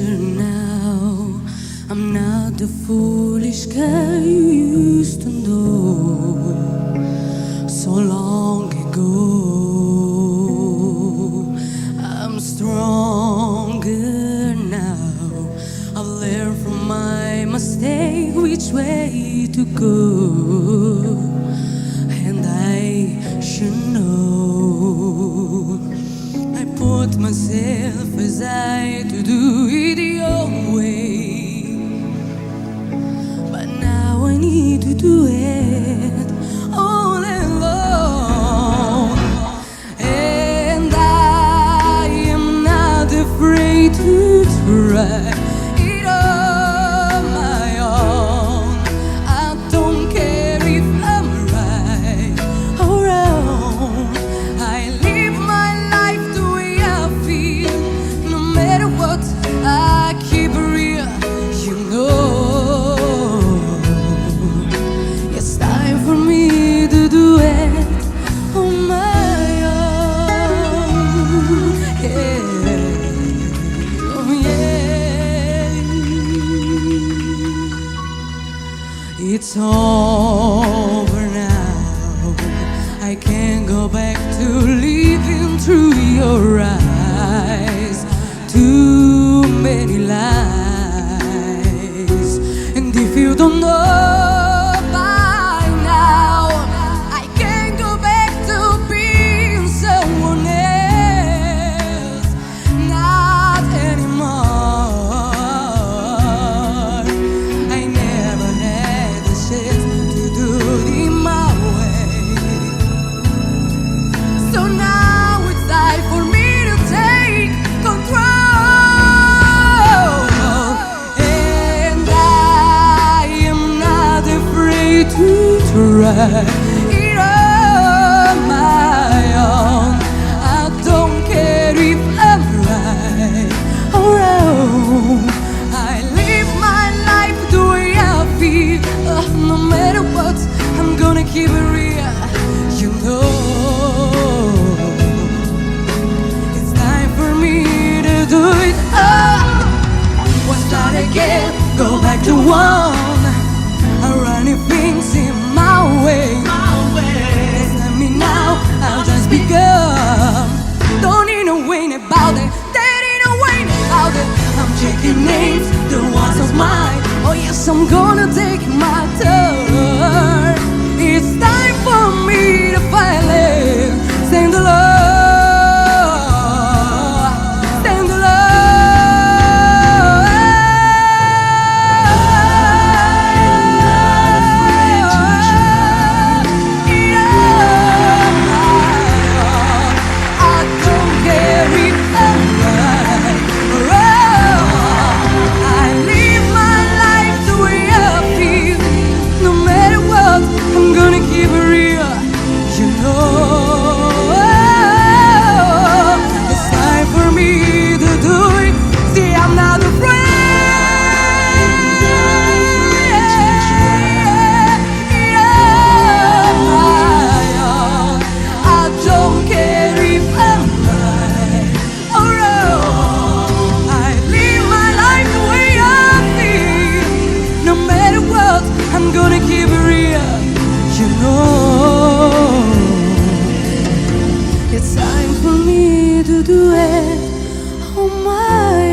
wiser now. I'm not the foolish guy you used to know so long ago. I'm stronger now. I've learned from my mistake which way to go, and I should know. I put myself aside to do it your way, but now I need to do it all alone. And I am not afraid to try it on my own. I don't care if I'm right or wrong. I live my life the way I feel, no matter what. I keep it real, you know. It's time for me to do it on my own. Yeah. Oh, yeah. It's over now. I can't go back to living through your eyes. Too many lies, and if you don't know by now, I can't go back to being someone else, not anymore. I never had the chance to do it my way, so now it's time for me to take control. To try it on my own. I don't care if I'm right or wrong. I live my life the way I feel. No matter what, I'm gonna keep it real, you know. It's time for me to do it all. We'll start again, go back to one. Running things in my way. Listen me now, I'll just begun. Don't need no wait about it, there ain't no wait about it. I'm checking names, the ones of mine. Oh yes, I'm gonna take my turn. It's time for me to finally stand alone. It's time for me to do it on my